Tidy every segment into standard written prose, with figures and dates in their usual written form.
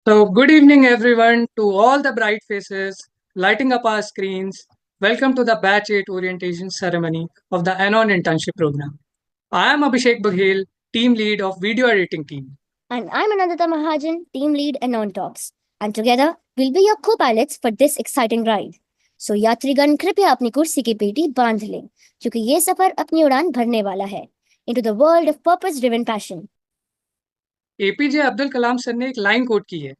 So, good evening, everyone, to all the bright faces lighting up our screens. Welcome to the Batch 8 orientation ceremony of the ANON Internship program. I am Abhishek Baghel, team lead of video editing team. And I'm Anandita Mahajan, team lead and on talks. And together, we'll be your co-pilots for this exciting ride. So यात्रीगण कृपया अपनी कुर्सी की पेटी बांध लें, क्योंकि ये सफर अपनी उड़ान भरने वाला है into the world of purpose-driven passion. APJ Abdul Kalam sir ने एक लाइन कोट की है,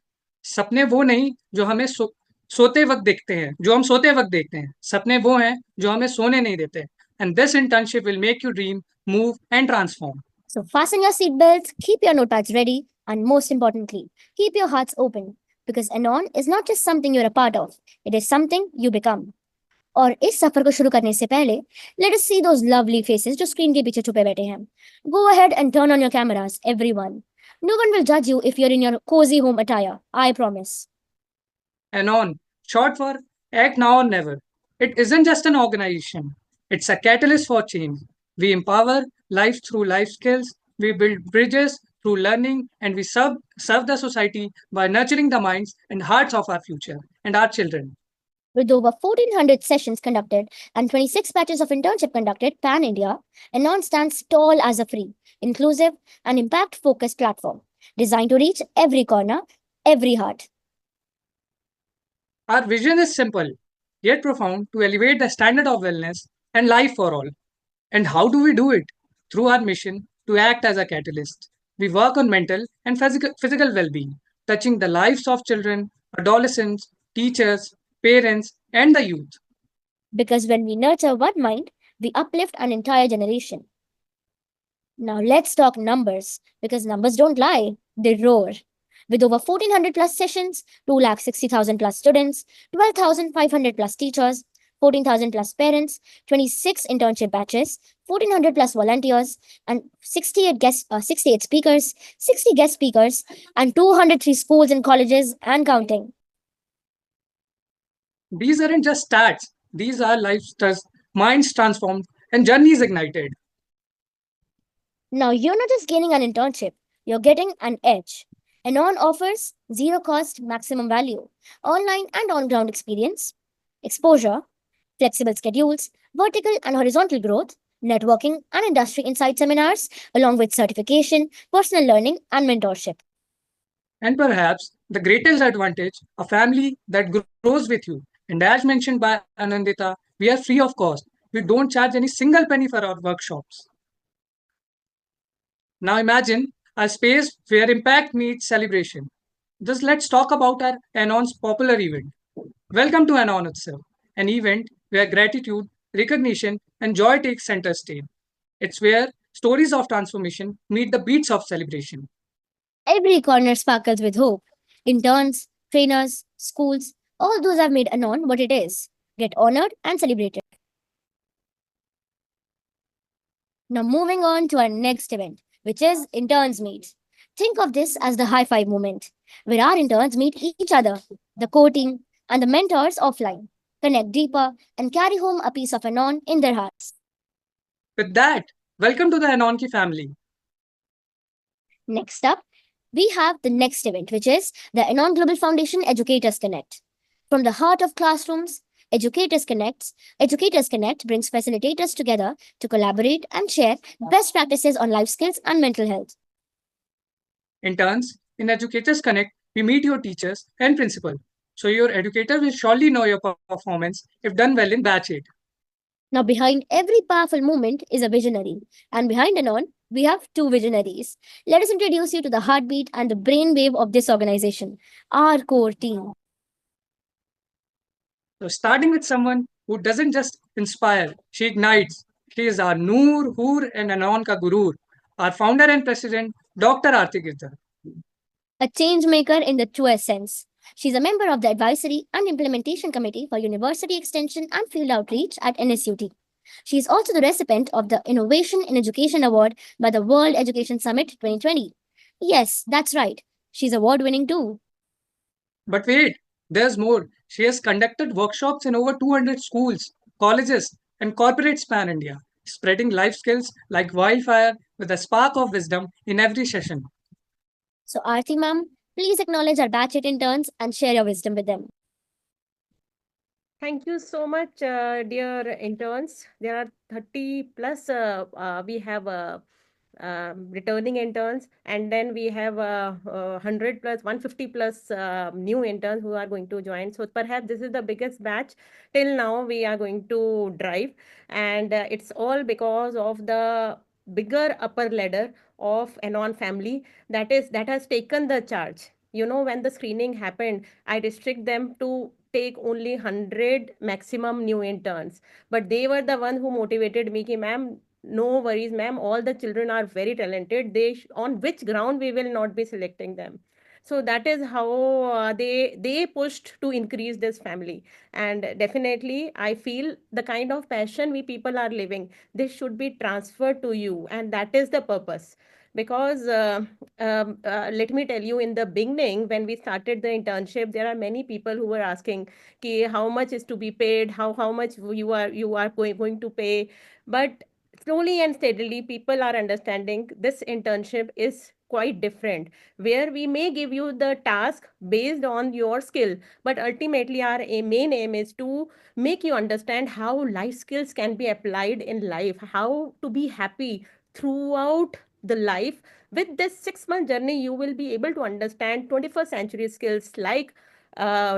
सपने वो नहीं जो हमें सोते वक्त देखते हैं, जो हम सोते वक्त देखते हैं, सपने वो हैं जो हमें सोने नहीं देते. And this internship will make you dream, move and transform. So fasten your seatbelts, keep your notepads ready, and most importantly, keep your hearts open. Because ANON is not just something you're a part of, it is something you become. और इस सफर को शुरू करने से पहले let us सी दोस lovely faces जो screen के पीछे छुपे बैठे हैं. Go ahead and turn on your cameras everyone. No one will judge you if you're in your cozy home attire, I promise. ANON, short for Act Now or Never. It isn't just an organization, it's a catalyst for change. We empower lives through life skills, we build bridges through learning, and we serve the society by nurturing the minds and hearts of our future and our children. With over 1,400 sessions conducted and 26 batches of internship conducted pan-India, ANON stands tall as a free, inclusive, and impact-focused platform designed to reach every corner, every heart. Our vision is simple, yet profound, to elevate the standard of wellness and life for all. And how do we do it? Through our mission to act as a catalyst. We work on mental and physical well being, touching the lives of children, adolescents, teachers, parents, and the youth. Because when we nurture one mind, we uplift an entire generation. Now let's talk numbers, because numbers don't lie, they roar. With over 1,400 plus sessions, 260,000 plus students, 12,500 plus teachers, 14,000 plus parents, 26 internship batches, 1,400 plus volunteers, and 68 speakers, 60 guest speakers, and 203 schools and colleges and counting. These aren't just stats, these are lives, minds transformed, and journeys ignited. Now you're not just gaining an internship, you're getting an edge. ANON offers zero cost maximum value, online and on ground experience, exposure, flexible schedules, vertical and horizontal growth, networking and industry insight seminars, along with certification, personal learning, and mentorship. And perhaps the greatest advantage, a family that grows with you. And as mentioned by Anandita, we are free of cost. We don't charge any single penny for our workshops. Now imagine a space where impact meets celebration. Just let's talk about our ANON's popular event. Welcome to ANON itself, an event where gratitude, recognition, and joy take center stage. It's where stories of transformation meet the beats of celebration. Every corner sparkles with hope. Interns, trainers, schools, all those have made ANON what it is. Get honored and celebrated. Now moving on to our next event, which is Interns Meet. Think of this as the high five moment, where our interns meet each other, the core team, and the mentors offline, connect deeper, and carry home a piece of ANON in their hearts. With that, welcome to the ANON ki family. Next up, we have the next event, which is the ANON Global Foundation Educators Connect. From the heart of classrooms, Educators Connect brings facilitators together to collaborate and share best practices on life skills and mental health. Interns, in Educators Connect, we meet your teachers and principal. So your educator will surely know your performance if done well in batch 8. Now, behind every powerful movement is a visionary. And behind ANON, we have two visionaries. Let us introduce you to the heartbeat and the brainwave of this organization, our core team. So starting with someone who doesn't just inspire, she ignites. She is our Noor, Hoor and ANON ka Gurur, our founder and president, Dr. Arti Girdhar. A change maker in the truest sense. She's a member of the Advisory and Implementation Committee for University Extension and Field Outreach at NSUT. She is also the recipient of the Innovation in Education Award by the World Education Summit 2020. Yes, that's right. She's award-winning too. But wait, there's more. She has conducted workshops in over 200 schools, colleges, and corporates pan India, spreading life skills like wildfire with a spark of wisdom in every session. So, Aarti ma'am, Please acknowledge our batch interns and share your wisdom with them. Thank you so much, dear interns. There are 30 plus, we have returning interns, and then we have 100 plus, 150 plus new interns who are going to join. So perhaps this is the biggest batch till now we are going to drive. And it's all because of the bigger upper ladder of Anon family that has taken the charge. You know, when the screening happened, I restrict them to take only 100 maximum new interns, but they were the one who motivated me ki ma'am, no worries ma'am, all the children are very talented, on which ground we will not be selecting them. So that is how they pushed to increase this family. And definitely I feel the kind of passion we people are living, this should be transferred to you, and that is the purpose. Because let me tell you, in the beginning when we started the internship, there are many people who were asking ki how much is to be paid, how much you are going to pay. But slowly and steadily people are understanding this internship is quite different, where we may give you the task based on your skill, but ultimately our main aim is to make you understand how life skills can be applied in life, how to be happy throughout the life. With this 6 month journey, you will be able to understand 21st century skills like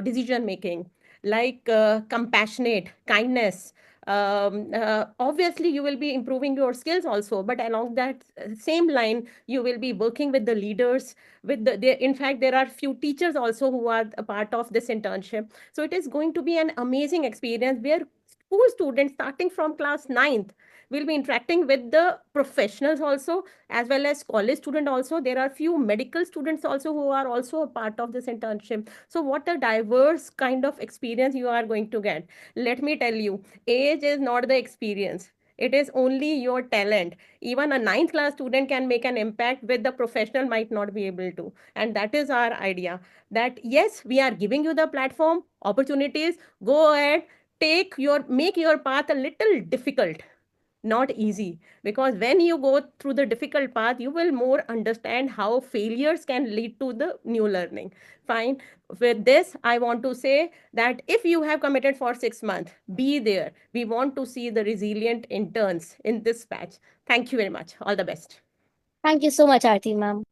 decision making, like compassionate kindness. Obviously you will be improving your skills also, but along that same line you will be working with the leaders, with in fact there are few teachers also who are a part of this internship. So it is going to be an amazing experience where school students starting from class ninth will be interacting with the professionals also, as well as college student also. There are few medical students also who are also a part of this internship. So what a diverse kind of experience you are going to get. Let me tell you, age is not the experience, it is only your talent. Even a ninth class student can make an impact with the professional might not be able to. And that is our idea, that yes, we are giving you the platform opportunities, go ahead, make your path a little difficult, not easy. Because when you go through the difficult path, you will more understand how failures can lead to the new learning. Fine. With this I want to say that if you have committed for 6 months, be there. We want to see the resilient interns in this batch. Thank you very much, all the best. Thank you so much, Arti ma'am.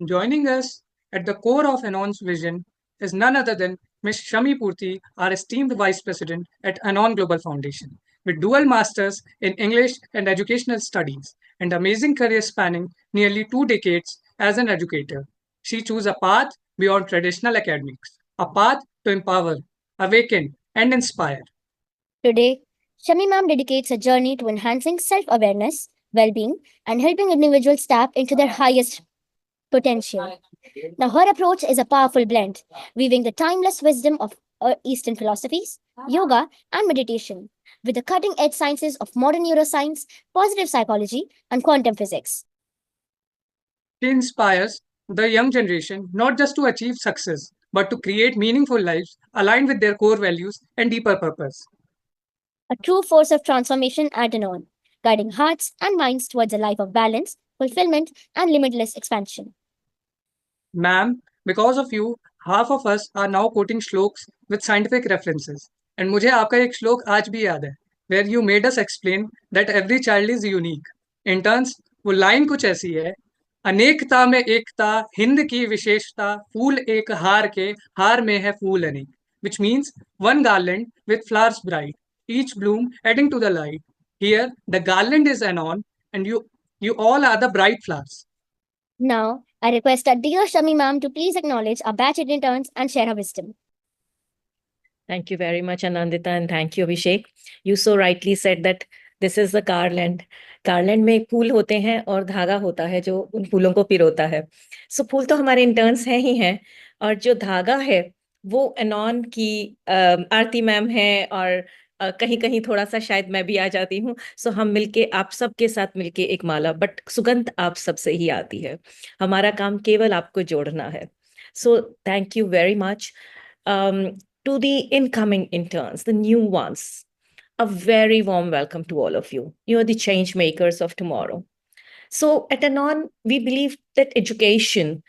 Joining us at the core of Anon's vision is none other than Ms. Shammi Proothi, our esteemed Vice President at Anon Global Foundation. With dual masters in English and educational studies and amazing career spanning nearly 2 decades as an educator, she chose a path beyond traditional academics, a path to empower, awaken, and inspire. Today, Shami ma'am dedicates her journey to enhancing self awareness, well being, and helping individuals tap into their highest potential. Now, her approach is a powerful blend, weaving the timeless wisdom of Eastern philosophies, yoga, and meditation with the cutting edge sciences of modern neuroscience, positive psychology, and quantum physics. She inspires the young generation not just to achieve success, but to create meaningful lives aligned with their core values and deeper purpose. A true force of transformation at and on, guiding hearts and minds towards a life of balance, fulfillment, and limitless expansion. Ma'am, because of you, half of us are now quoting shloks with scientific references. And मुझे आपका एक श्लोक आज भी याद है, where you made us explain that every child is unique. Interns, वो line कुछ ऐसी है, अनेकता में एकता, हिंद की विशेषता, फूल एक हार के, हार में है फूल अनेक. Which means one garland with flowers bright, each bloom adding to the light. Here, the garland is anon, and you all are the bright flowers. Now, I request our dear Shami ma'am to please acknowledge our batch interns and share her wisdom. Thank you very much, Anandita, and thank you, Abhishek. You so rightly said that this is the garland. Garland में फूल होते हैं और धागा होता है जो उन फूलों को पिरोता है. So फूल तो हमारे इंटर्न्स हैं ही हैं, और जो धागा है वो एनॉन की आरती मैम है, और कहीं कहीं थोड़ा सा शायद मैं भी आ जाती हूँ. सो हम मिलके आप सबके साथ मिलके एक माला, बट सुगंध आप सबसे ही आती है. हमारा काम केवल आपको जोड़ना है. So thank you very much. To the incoming interns, the new ones, a very warm welcome to all of you. You are the change makers of tomorrow. So at Anon, we believe that education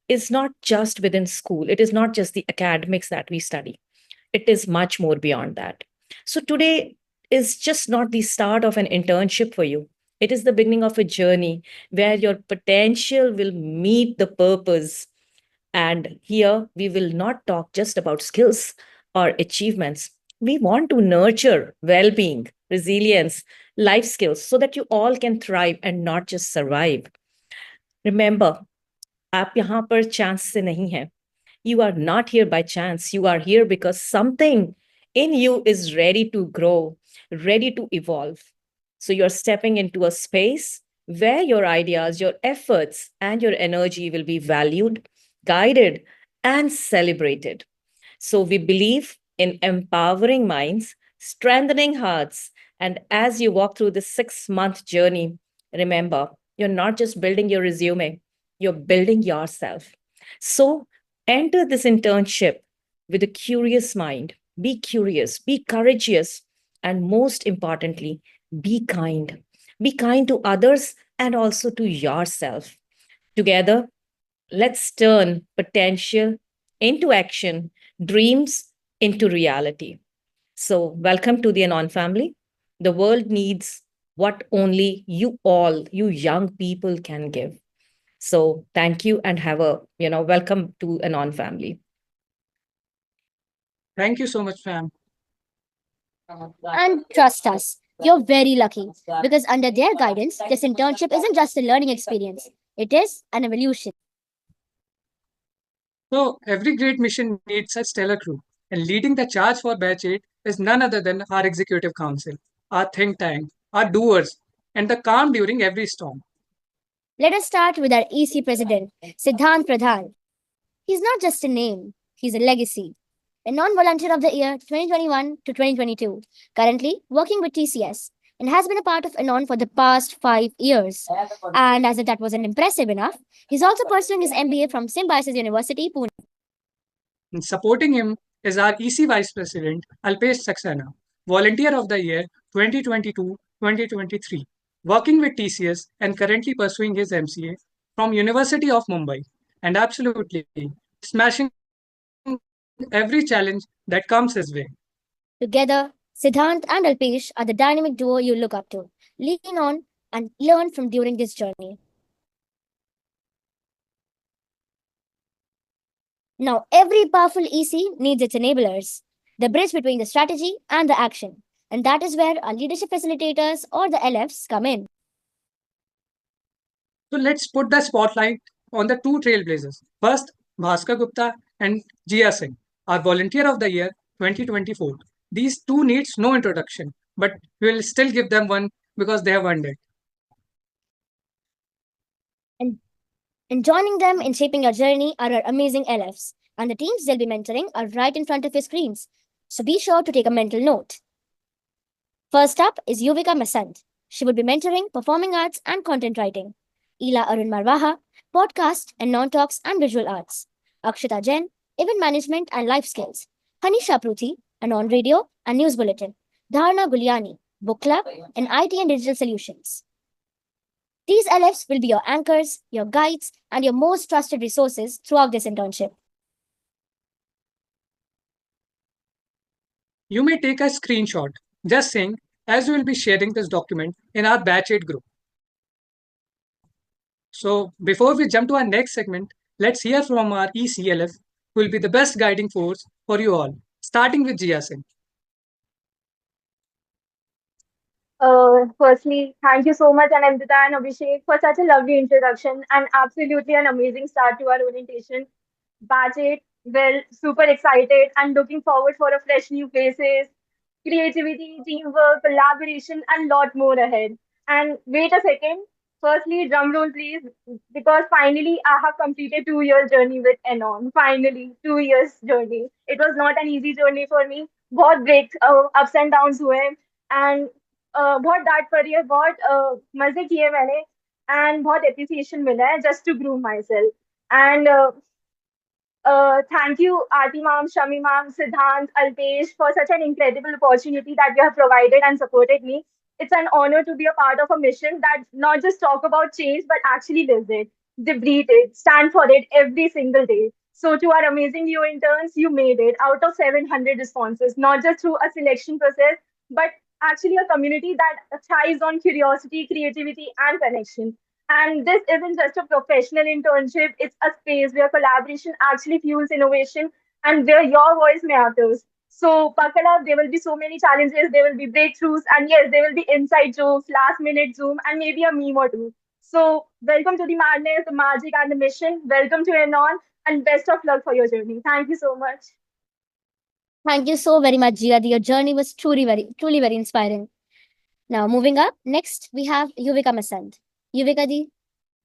is not just within school, it is not just the academics that we study, it is much more beyond that. So today is just not the start of an internship for you. It is the beginning of a journey where your potential will meet the purpose. And here we will not talk just about skills or achievements. We want to nurture well being, resilience, life skills so that you all can thrive and not just survive. Remember, आप यहाँ पर chance से नहीं हैं. You are not here by chance. You are here because something in you is ready to grow, ready to evolve. So you're stepping into a space where your ideas, your efforts, and your energy will be valued, guided, and celebrated. So we believe in empowering minds, strengthening hearts. And as you walk through this 6 month journey, remember, you're not just building your resume, you're building yourself. So enter this internship with a curious mind. Be curious, be courageous, and most importantly, be kind. Be kind to others and also to yourself. Together, let's turn potential into action, dreams into reality. So, welcome to the Anon family. The world needs what only you all, you young people, can give. So, thank you and have a, welcome to Anon family. Thank you so much, fam. And trust us, you're very lucky because under their guidance, this internship isn't just a learning experience, it is an evolution. So, every great mission needs a stellar crew, and leading the charge for Batch 8 is none other than our Executive Council, our think tank, our doers, and the calm during every storm. Let us start with our EC president, Siddhant Pradhan. He's not just a name, he's a legacy. A non-volunteer of the year 2021 to 2022, currently working with TCS, and has been a part of Anon for the past 5 years. And as if that wasn't impressive enough, he's also pursuing his MBA from Symbiosis University, Pune. And supporting him is our EC Vice President, Alpesh Saxena, Volunteer of the Year 2022-2023, working with TCS and currently pursuing his MCA from University of Mumbai, and absolutely smashing every challenge that comes his way. Together, Siddhant and Alpesh are the dynamic duo you look up to, lean on, and learn from during this journey. Now, every powerful EC needs its enablers, the bridge between the strategy and the action. And that is where our leadership facilitators or the LFs come in. So let's put the spotlight on the two trailblazers. First, Bhaskar Gupta and Jia Singh, our Volunteer of the Year 2024. These two needs no introduction, but we will still give them one because they have earned it. And joining them in shaping your journey are our amazing LFs. And the teams they'll be mentoring are right in front of your screens. So be sure to take a mental note. First up is Yuvika Masant. She will be mentoring performing arts and content writing. Ila Arun Marwaha, podcast and non-talks and visual arts. Akshita Jain, event management and life skills. Hanisha Pruthi, and on radio and news bulletin. Dharna Guliani, book club and IT and digital solutions. These LFs will be your anchors, your guides, and your most trusted resources throughout this internship. You may take a screenshot, just saying, as we will be sharing this document in our Batch 8 group. So before we jump to our next segment, let's hear from our ECLF, who will be the best guiding force for you all, starting with Jia Singh. Firstly, thank you so much, Anandita and Abhishek, for such a lovely introduction and absolutely an amazing start to our orientation. Batch 8, well, super excited and looking forward for a fresh new faces, creativity, teamwork, collaboration, and lot more ahead. And wait a second. Firstly, drum roll, please, because finally I have completed 2 years journey with Anon. Finally, 2 years journey. It was not an easy journey for me. बहुत break ups and downs हुए and बहुत डांट पड़ी है बहुत मजे किए मैंने and बहुत appreciation मिला है just to groom myself and thank you, Arti ma'am, Shammi ma'am, Siddhant, Alpesh, for such an incredible opportunity that you have provided and supported me. It's an honor to be a part of a mission that not just talk about change, but actually lives it. They breathe it, stand for it every single day. So to our amazing new interns, you made it out of 700 responses, not just through a selection process, but actually a community that thrives on curiosity, creativity, and connection. And this isn't just a professional internship, it's a space where collaboration actually fuels innovation and where your voice matters. So, buckle up, there will be so many challenges, there will be breakthroughs, and yes, there will be inside jokes, last minute Zoom, and maybe a meme or two. So, welcome to the madness, the magic, and the mission. Welcome to Anon, and best of luck for your journey. Thank you so much. Thank you so very much, Jia. Your journey was truly very inspiring. Now, moving up, next we have Yuvika Masand. Yuvika di,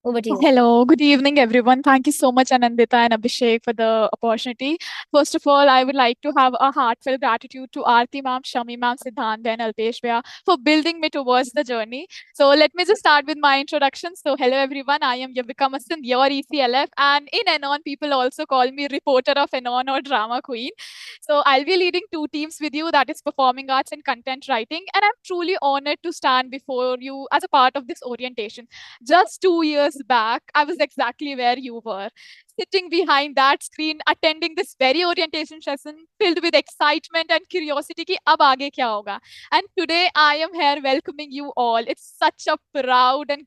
over to you. Hello, good evening, everyone. Thank you so much, Anandita and Abhishek, for the opportunity. First of all, I would like to have a heartfelt gratitude to Arti ma'am, Shammi ma'am, Siddhant, and Alpesh Bhaiya for building me towards the journey. So let me just start with my introduction. So hello, everyone. I am Yuvika Masand, your ECLF, and in Anon, people also call me reporter of Anon or drama queen. So I'll be leading two teams with you, that is performing arts and content writing, and I'm truly honored to stand before you as a part of this orientation. Just 2 years back, I was exactly where you were, sitting behind that screen, attending this very orientation session, filled with excitement and curiosity ki ab aage kya hoga. And today I am here welcoming you all. It's such a proud and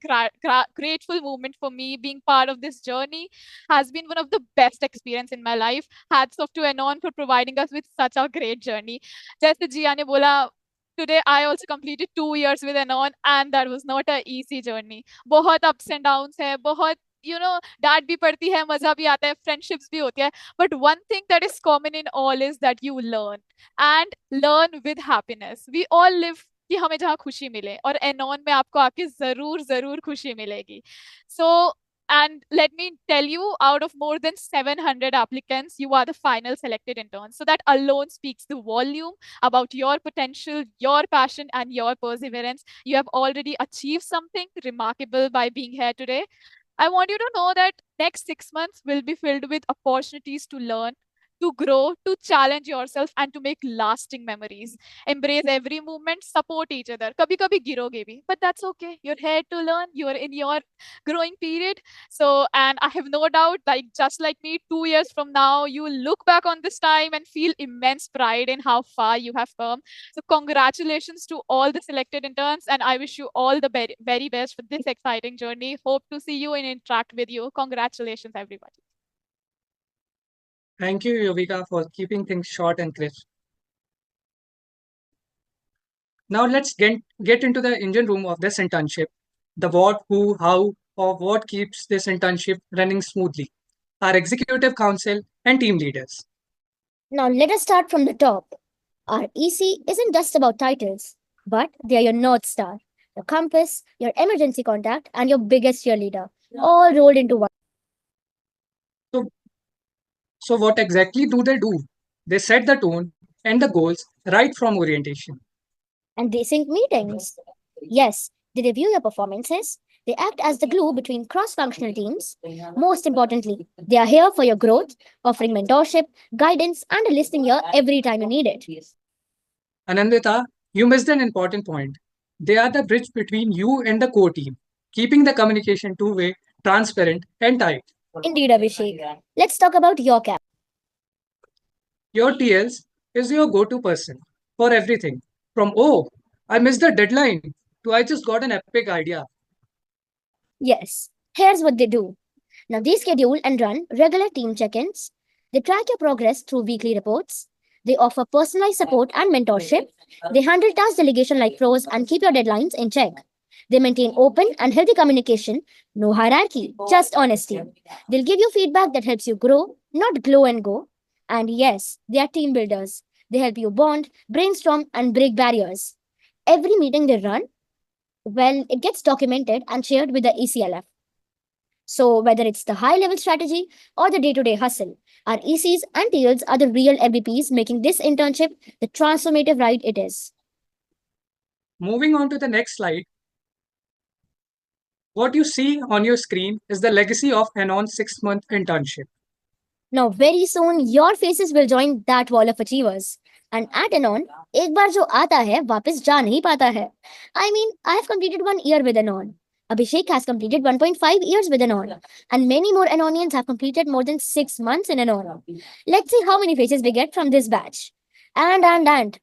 grateful moment for me. Being part of this journey has been one of the best experience in my life. Hats off to Anon for providing us with such a great journey. Jaise Jia ne bola, today I also completed 2 years with Anon, and that was not an easy journey. बहुत ups and downs है, बहुत डांट भी पड़ती है, मजा भी आता है, friendships भी होती है. But one thing that is common in all is that you learn and learn with happiness. We all live कि हमें जहाँ खुशी मिले, और एनॉन में आपको आके जरूर जरूर खुशी मिलेगी. So and let me tell you, out of more than 700 applicants, you are the final selected intern. So that alone speaks the volume about your potential, your passion, and your perseverance. You have already achieved something remarkable by being here today. I want you to know that next 6 months will be filled with opportunities to learn, to grow, to challenge yourself, and to make lasting memories. Embrace every moment, support each other. Kabhi kabhi giroge bhi, but that's okay. You're here to learn. You're in your growing period. So, and I have no doubt, like just like me, 2 years from now, you will look back on this time and feel immense pride in how far you have come. So, congratulations to all the selected interns, and I wish you all the very best for this exciting journey. Hope to see you and interact with you. Congratulations, everybody. Thank you, Yovika, for keeping things short and crisp. Now let's get into the engine room of this internship. The what, who, how, or what keeps this internship running smoothly. Our executive council and team leaders. Now, let us start from the top. Our EC isn't just about titles, but they are your North Star, your compass, your emergency contact, and your biggest cheerleader, all rolled into one. So what exactly do they do? They set the tone and the goals right from orientation. And they sync meetings. Yes, they review your performances. They act as the glue between cross functional teams. Most importantly, they are here for your growth, offering mentorship, guidance, and a listening ear every time you need it. Anandita, you missed an important point. They are the bridge between you and the core team, keeping the communication two-way, transparent, and tight. Indeed, Abhishek. Let's talk about your cap. Your TLs is your go-to person for everything. From, oh, I missed the deadline, to I just got an epic idea. Yes, here's what they do. Now, they schedule and run regular team check ins. They track your progress through weekly reports. They offer personalized support and mentorship. They handle task delegation like pros and keep your deadlines in check. They maintain open and healthy communication, no hierarchy, just honesty. They'll give you feedback that helps you grow, not glow and go. And yes, they are team builders. They help you bond, brainstorm, and break barriers. Every meeting they run, well, it gets documented and shared with the ECLF. So, whether it's the high level strategy or the day to day hustle, our ECs and TLs are the real MVPs making this internship the transformative ride it is. Moving on to the next slide. What you see on your screen is the legacy of Anon's 6-month internship. Now, very soon, your faces will join that wall of achievers. And at Anon, एक बार जो आता है वापस जा नहीं पाता है. I mean, I have completed 1 year with Anon. Abhishek has completed 1.5 years with Anon. And many more Anonians have completed more than 6 months in Anon. Let's see how many faces we get from this batch. And.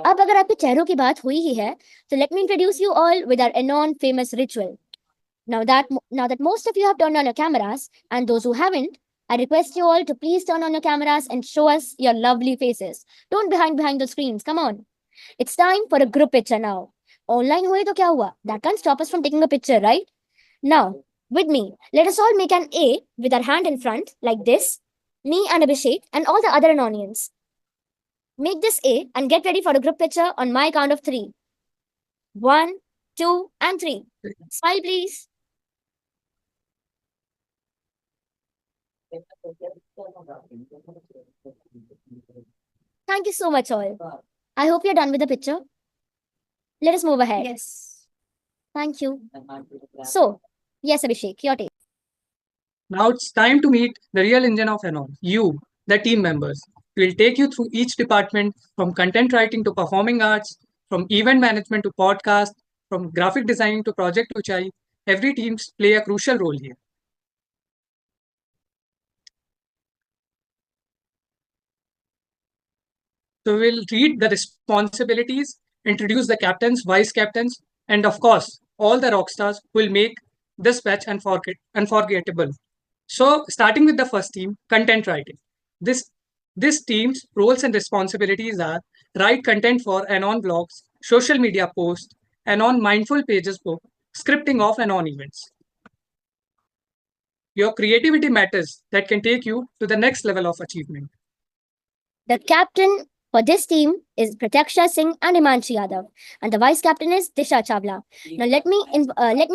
अब अगर आपके चेहरों की बात हुई ही है, so let me introduce you all with our Anon famous ritual. Now that most of you have turned on your cameras, and those who haven't, I request you all to please turn on your cameras and show us your lovely faces. Don't behind the screens. Come on. It's time for a group picture now. Online हुए तो क्या हुआ? That can't stop us from taking a picture, right? Now, with me, let us all make an A with our hand in front, like this. Me and Abhishek and all the other Anonians. Make this A and get ready for a group picture on my count of 3. 1, 2, and 3. Smile, please. Thank you so much, all. I hope you're done with the picture. Let us move ahead. Yes. Thank you. So, yes, Abhishek, your take. Now it's time to meet the real engine of Anon, you, the team members. We'll take you through each department from content writing to performing arts, from event management to podcast, from graphic designing to project Uchai. Every team play a crucial role here. So we'll read the responsibilities, introduce the captains, vice captains, and of course, all the rock stars who will make this batch unforgettable. So starting with the first team, content writing. This team's roles and responsibilities are write content for Anon blogs, social media posts, Anon mindful pages book, scripting of Anon events. Your creativity matters that can take you to the next level of achievement. The captain for this team is Prataksha Singh and Imanshi Yadav, and the vice captain is Disha Chawla. Now let me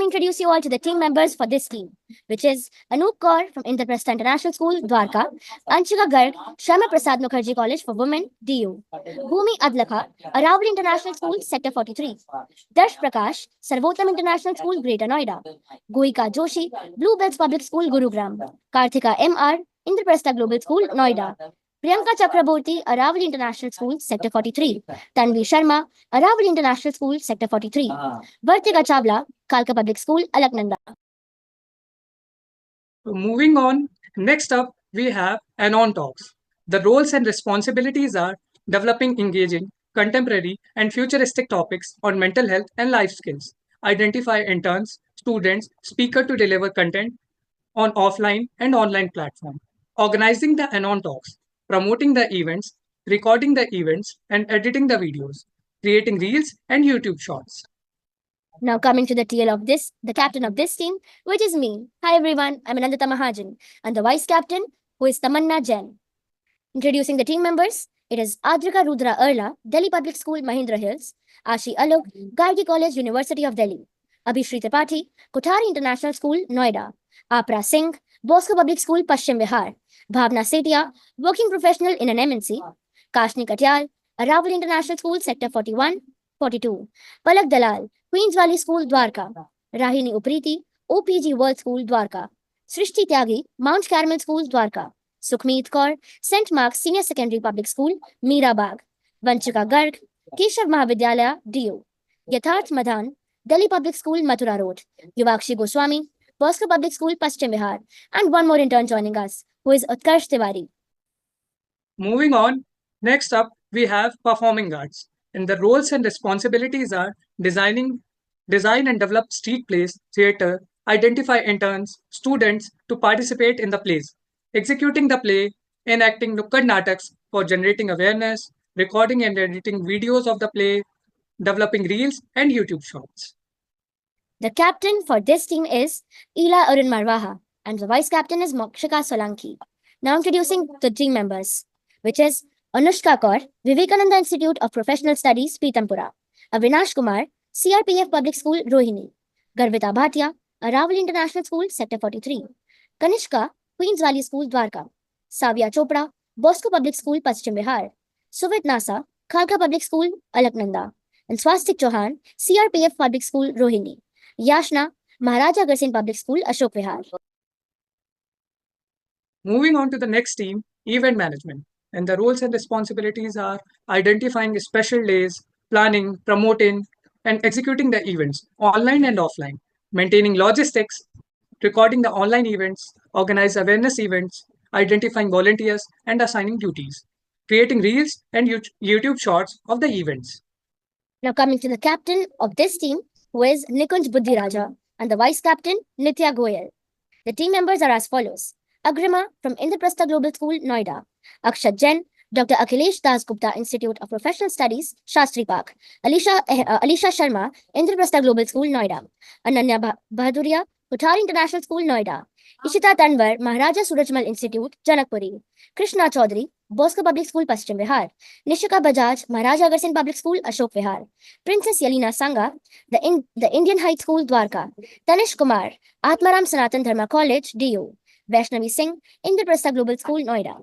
introduce you all to the team members for this team, which is Anup Kaur from Indraprastha International School, Dwarka, Anshika Garg, Shyama Prasad Mukherjee College for Women, DU, Bhumi Adlakha, Aravali International School, Sector 43, Darsh Prakash, Sarvottam International School, Greater Noida, Goika Joshi, Bluebells Public School, Gurugram, Karthika MR, Indraprastha Global School, Noida, Priyanka Chakraborty, Aravali International School, Sector 43. Tanvi Sharma, Aravali International School, Sector 43. Vartika Chawla, Kalka Public School, Alaknanda. So moving on, next up we have Anon Talks. The roles and responsibilities are developing engaging, contemporary, and futuristic topics on mental health and life skills. Identify interns, students, speaker to deliver content on offline and online platform. Organizing the Anon Talks, promoting the events, recording the events, and editing the videos, creating reels and YouTube shorts. Now coming to the the captain of this team, which is me. Hi everyone, I'm Anandita Mahajan, and the vice captain, who is Tamanna Jain. Introducing the team members, it is Adrika Rudra Erla, Delhi Public School, Mahindra Hills, Ashi Alok, Gargi College, University of Delhi, Abhishri Tripathi, Kothari International School, Noida, Apra Singh, Bosco Public School, Paschim Bihar, Bhavna Setia, working professional in an MNC, Kashni Katyal, Aravali International School, Sector 41, 42, Palak Dalal, Queens Valley School, Dwarka, Rahini Upriti, OPG World School, Dwarka, Srishti Tyagi, Mount Carmel School, Dwarka, Sukhmeet Kaur, St. Mark's Senior Secondary Public School, Meerabag, Vanchika Garg, Keshav Mahavidyalaya, DU, Yatharth Madhan, Delhi Public School, Mathura Road, Yuvakshi Goswami, Bosco Public School, Paschim Bihar, and one more intern joining us, who is Utkarsh Tiwari. Moving on, next up we have performing arts. And the roles and responsibilities are design and develop street plays, theatre, identify interns, students to participate in the plays, executing the play, enacting Nukkad Nataks for generating awareness, recording and editing videos of the play, developing reels and YouTube shorts. The captain for this team is Ila Arun Marwaha, and the vice captain is Mokshika Solanki. Now introducing the team members, which is Anushka Kaur, Vivekananda Institute of Professional Studies, Pitampura, Avinash Kumar, CRPF Public School, Rohini, Garvita Bhatia, Aravali International School, Sector 43, Kanishka, Queens Valley School, Dwarka, Savya Chopra, Bosco Public School, Paschim Bihar, Suvit Nasa, Khalka Public School, Alaknanda, and Swastik Chauhan, CRPF Public School, Rohini, Yashna, Maharaja Agrasen Public School, Ashok Vihar. Moving on to the next team, event management. And the roles and responsibilities are identifying special days, planning, promoting, and executing the events, online and offline, maintaining logistics, recording the online events, organize awareness events, identifying volunteers, and assigning duties, creating reels and YouTube shorts of the events. Now coming to the captain of this team, who is Nikunj Buddhiraja, and the vice captain, Nitya Goyal. The team members are as follows. Agrima from Indraprastha Global School, Noida. Akshat Jain, Dr. Akhilesh Das Gupta Institute of Professional Studies, Shastri Park. Alisha Sharma, Indraprastha Global School, Noida. Ananya Bahaduria, Kothari International School, Noida. Ishita Tanwar, Maharaja Surajmal Institute, Janakpuri. Krishna Chaudhary, Bosco Public School, Paschim Bihar. Nishika Bajaj, Maharaja Agar Singh Public School, Ashok Vihar. Princess Yelena Sangha, the Indian High School, Dwarka. Tanish Kumar, Atmaram Sanatan Dharma College, DU. Vaishnavi Singh, Indraprastha Global School, Noida.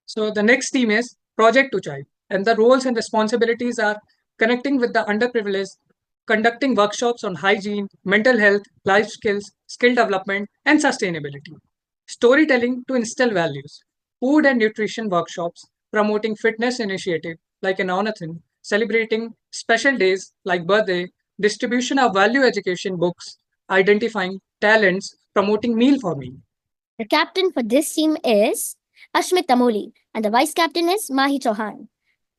So the next team is Project to Child, and the roles and responsibilities are connecting with the underprivileged, conducting workshops on hygiene, mental health, life skills, skill development, and sustainability, storytelling to instill values, food and nutrition workshops, promoting fitness initiative like Anonathan, celebrating special days like birthday, distribution of value education books, identifying talents, promoting meal for meal. The captain for this team is Ashmit Tamoli, and the vice captain is Mahi Chauhan.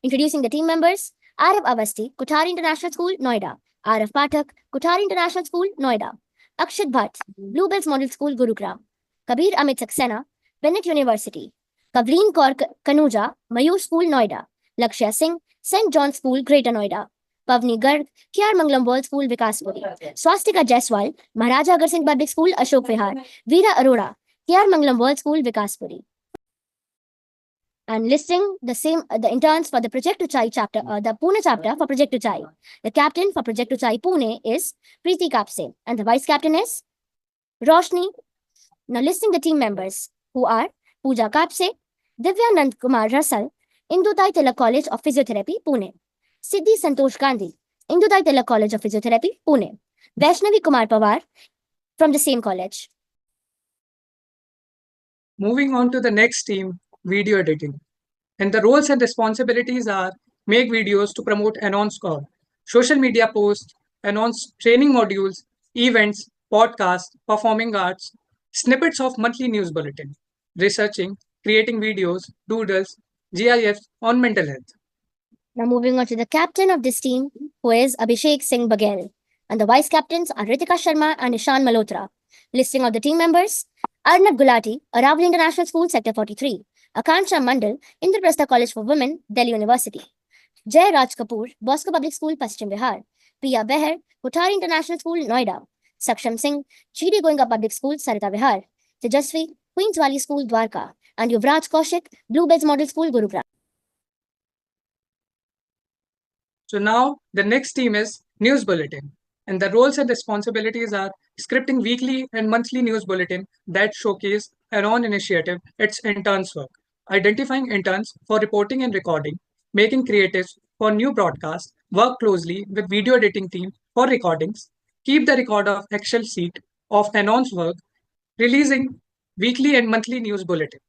Introducing the team members, Arav Avasti, Kothari International School, Noida. Arav Pathak, Kothari International School, Noida. Akshit Bhatt, Bluebells Model School, Gurugram. Kabir Amit Saxena, Bennett University. Kavleen Kaur Kanuja, Mayur School, Noida. Lakshya Singh, St. John's School, Greater Noida. Pavni Garg, Kyar Manglam World School, Vikaspuri. Swastika Jaiswal, Maharaja Agar Singh Public School, Ashok Vihar. Veera Arora, Kyar Manglam World School, Vikaspuri. And listing the interns for the Project to Chai chapter, the Pune chapter for Project to Chai. The captain for Project to Chai Pune is Preeti Kapse, and the vice captain is Roshni. Now listing the team members, who are Pooja Kapse, Divya Nand Kumar Rasal, Indutai Tilak College of Physiotherapy, Pune. Siddhi Santosh Gandhi, Indutai Tilak College of Physiotherapy, Pune. Vaishnavi Kumar Pawar from the same college. Moving on to the next team, video editing. And the roles and responsibilities are make videos to promote Anon's call, social media posts, Anon's training modules, events, podcasts, performing arts, snippets of monthly news bulletin, researching, creating videos, doodles, GIFs on mental health. Now moving on to the captain of this team, who is Abhishek Singh Baghel. And the vice captains are Ritika Sharma and Ishan Malhotra. Listing of the team members, Arnab Gulati, Aravali International School, Sector 43. Akansha Mandal, Indraprastha College for Women, Delhi University. Jay Raj Kapoor, Bosco Public School, Paschim Bihar. Priya Beher, Kothari International School, Noida. Saksham Singh, GD Goenka Public School, Sarita Bihar. Tejasvi, Queens Valley School, Dwarka. And Yuvraj Kaushik, Bluebells Model School, Gurugram. So now the next team is news bulletin. And the roles and responsibilities are scripting weekly and monthly news bulletin that showcase Anon initiative, its interns work, identifying interns for reporting and recording, making creatives for new broadcasts, work closely with video editing team for recordings, keep the record of Excel sheet of Anon's work, releasing weekly and monthly news bulletin.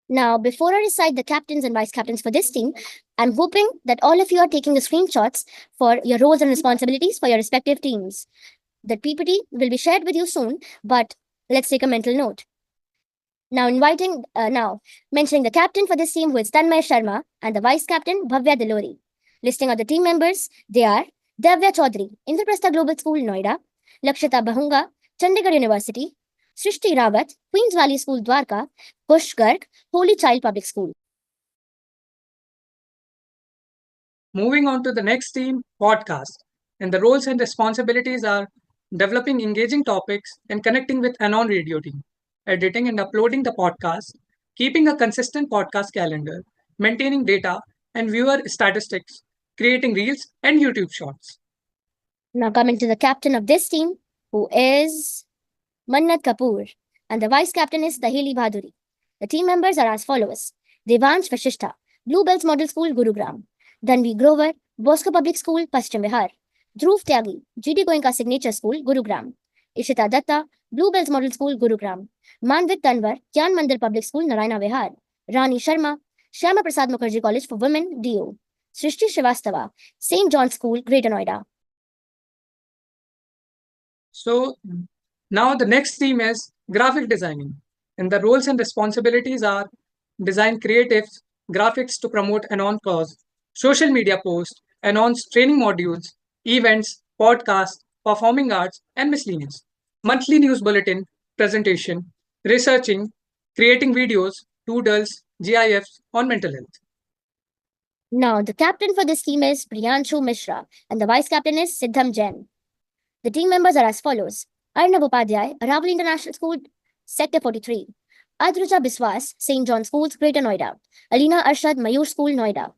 Now, before I recite the captains and vice captains for this team, I'm hoping that all of you are taking the screenshots for your roles and responsibilities for your respective teams. The PPT will be shared with you soon, but let's take a mental note. Now mentioning the captain for this team, who is Tanmay Sharma, and the vice captain, Bhavya Dilori. Listing of the team members, they are Davya Chaudhary, Indraprastha Global School, Noida. Lakshita Bahunga, Chandigarh University. Srishti Rawat, Queens Valley School, Dwarka. Kush Garg, Holy Child Public School. Moving on to the next team, podcast. And the roles and responsibilities are developing engaging topics and connecting with Anon radio team, editing and uploading the podcast, keeping a consistent podcast calendar, maintaining data and viewer statistics, creating reels and YouTube shorts. Now coming to the captain of this team, who is Mannat Kapoor, and the vice captain is Dahili Bhaduri. The team members are as follows. Devansh Vashishta, Bluebells Model School, Gurugram. Dhanvi Grover, Bosco Public School, Paschim Bihar. Dhruv Tyagi, GD Goenka Signature School, Gurugram. Ishita Datta, Bluebells Model School, Gurugram. Manvit Tanwar, Gyan Mandir Public School, Narayana Vihar. Rani Sharma, Shyama Prasad Mukherjee College for Women, DO. Srishti Srivastava, St. John's School, Greater Noida. So now the next theme is graphic designing. And the roles and responsibilities are design creatives, graphics to promote Anon cause, social media posts, Anon's training modules, events, podcasts, performing arts, and miscellaneous. Monthly news bulletin, presentation, researching, creating videos, doodles, GIFs on mental health. Now, the captain for this team is Priyanshu Mishra, and the vice captain is Siddham Jain. The team members are as follows: Arnav Upadhyay, Aravali International School, Sector 43. Adruja Biswas, St. John Schools, Greater Noida. Alina Arshad, Mayur School, Noida.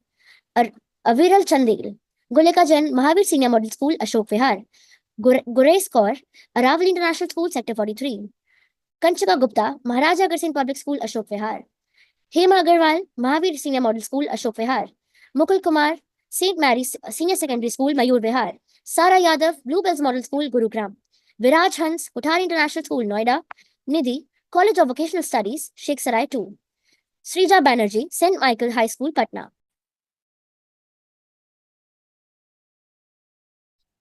Aviral Chandel, Goleka Jain, Mahavir Senior Model School, Ashok Vihar. Guresh Kaur, Aravali International School, Sector 43. Kanchika Gupta, Maharaja Agar Singh Public School, Ashok Vihar. Hema Agarwal, Mahavir Senior Model School, Ashok Vihar. Mukul Kumar, St. Mary's Senior Secondary School, Mayur Vihar. Sara Yadav, Bluebells Model School, Gurugram. Viraj Hans, Kothari International School, Noida. Nidhi, College of Vocational Studies, Sheikh Sarai 2. Srija Banerjee, St. Michael High School, Patna.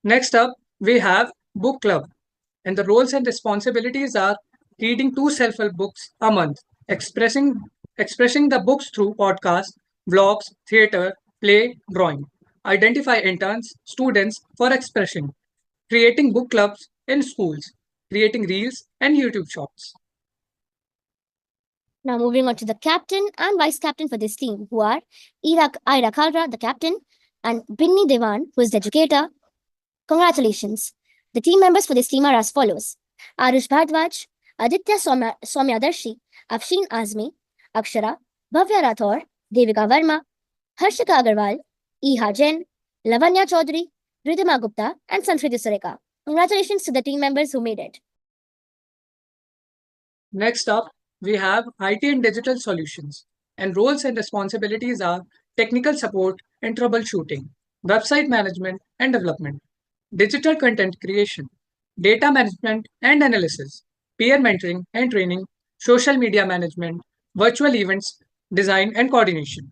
Next up, we have book club. And the roles and responsibilities are reading 2 self-help books a month, expressing the books through podcasts, vlogs, theater, play, drawing. Identify interns, students for expression. Creating book clubs in schools. Creating reels and YouTube shorts. Now moving on to the captain and vice captain for this team, who are Ira Kalra, the captain, and Binni Devan, who is the educator. Congratulations. The team members for this team are as follows: Arush Bhardwaj, Aditya Somyadarshi, Afshin Azmi, Akshara, Bhavya Rathore, Devika Verma, Harshika Agarwal, Iha Jain, Lavanya Chaudhary, Ridhima Gupta, and Sanskriti Sureka. Congratulations to the team members who made it. Next up, we have IT and digital solutions. And roles and responsibilities are technical support and troubleshooting, website management and development, digital content creation, data management and analysis, peer mentoring and training, social media management, virtual events, design and coordination.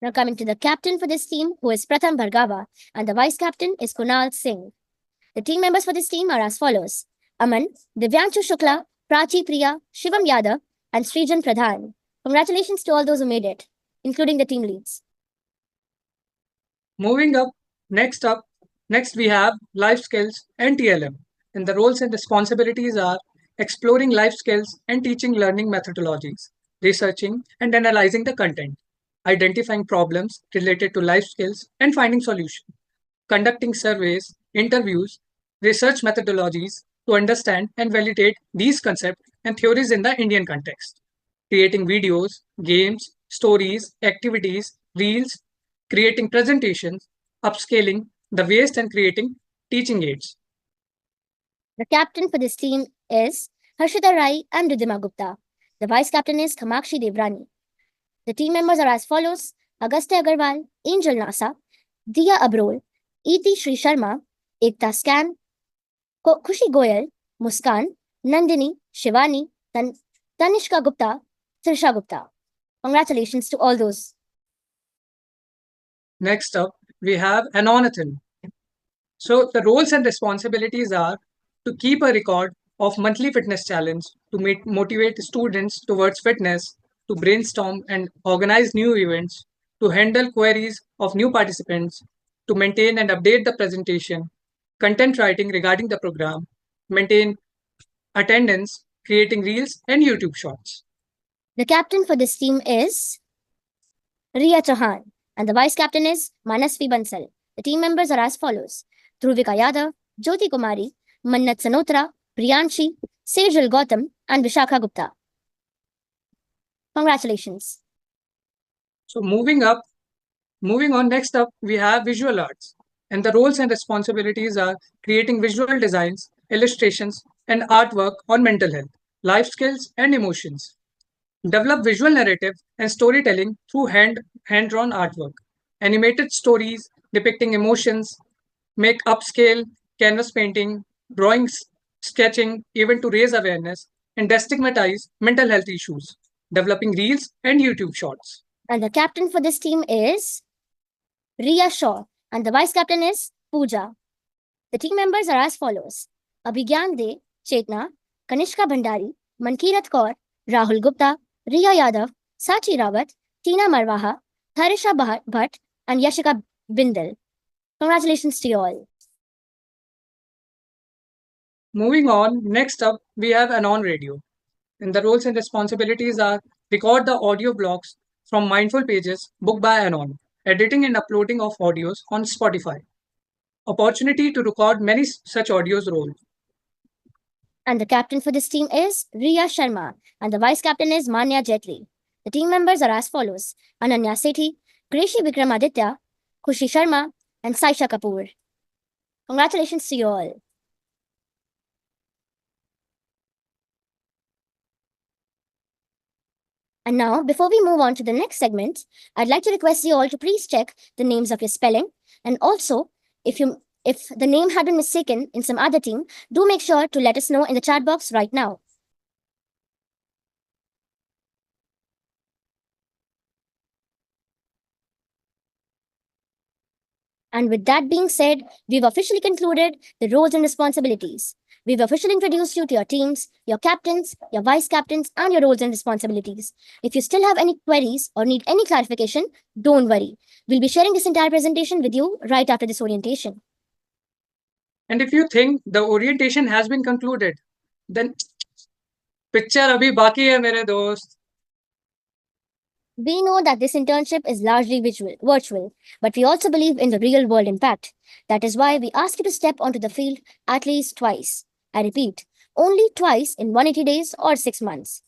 Now coming to the captain for this team, who is Pratham Bhargava, and the vice captain is Kunal Singh. The team members for this team are as follows: Aman, Divyanshu Shukla, Prachi Priya, Shivam Yadav, and Srijan Pradhan. Congratulations to all those who made it, including the team leads. Moving up, next we have life skills and TLM. And the roles and responsibilities are exploring life skills and teaching learning methodologies, researching and analyzing the content, identifying problems related to life skills and finding solutions, conducting surveys, interviews, research methodologies to understand and validate these concepts and theories in the Indian context, creating videos, games, stories, activities, reels, creating presentations, upscaling the waste and creating teaching aids. The captain for this team is Harshita Rai and Ridhima Gupta. The vice captain is Kamakshi Devrani. The team members are as follows: Agastya Agarwal, Angel Nasa, Diya Abrol, Iti Sri Sharma, Ekta Scan, Khushi Goyal, Muskan, Nandini, Shivani, Tanishka Gupta, Trisha Gupta. Congratulations to all those. Next up, we have Anonathon. So the roles and responsibilities are to keep a record of monthly fitness challenge, to motivate students towards fitness, to brainstorm and organize new events, to handle queries of new participants, to maintain and update the presentation, content writing regarding the program, maintain attendance, creating reels and YouTube shorts. The captain for this team is Riya Chauhan, and the vice captain is Manasvi Bansal. The team members are as follows: Dhruvika Yadav, Jyoti Kumari, Mannat Sanotra, Priyanshi, Sejal Gautam, and Vishakha Gupta. Congratulations. So moving on, next up, we have visual arts. And the roles and responsibilities are creating visual designs, illustrations, and artwork on mental health, life skills, and emotions. Develop visual narrative and storytelling through hand-drawn artwork, animated stories depicting emotions, make upscale canvas painting, drawings, sketching, even to raise awareness and destigmatize mental health issues, developing reels and YouTube shorts. And the captain for this team is Riya Shaw, and the vice captain is Pooja. The team members are as follows: Abhigyan De, Chetna, Kanishka Bhandari, Mankirat Kaur, Rahul Gupta, Riya Yadav, Sachi Rawat, Tina Marwaha, Harisha Bhatt, and Yashika Bindal. Congratulations to you all. Moving on, next up, we have Anon Radio. And the roles and responsibilities are record the audio blogs from Mindful Pages, book by Anon, editing and uploading of audios on Spotify. Opportunity to record many such audios role. And the captain for this team is Riya Sharma, and the vice captain is Manya Jetli. The team members are as follows: Ananya Sethi, Krishi Vikramaditya, Khushi Sharma, and Saisha Kapoor. Congratulations to you all. And now, before we move on to the next segment, I'd like to request you all to please check the names of your spelling. And also, if the name had been mistaken in some other team, do make sure to let us know in the chat box right now. And with that being said, we've officially concluded the roles and responsibilities. We've officially introduced you to your teams, your captains, your vice captains, and your roles and responsibilities. If you still have any queries or need any clarification, don't worry. We'll be sharing this entire presentation with you right after this orientation. And if you think the orientation has been concluded, then picture abhi baki hai mere dost. We know that this internship is largely virtual, but we also believe in the real world impact. That is why we ask you to step onto the field at least twice. I repeat, only twice in 180 days or 6 months.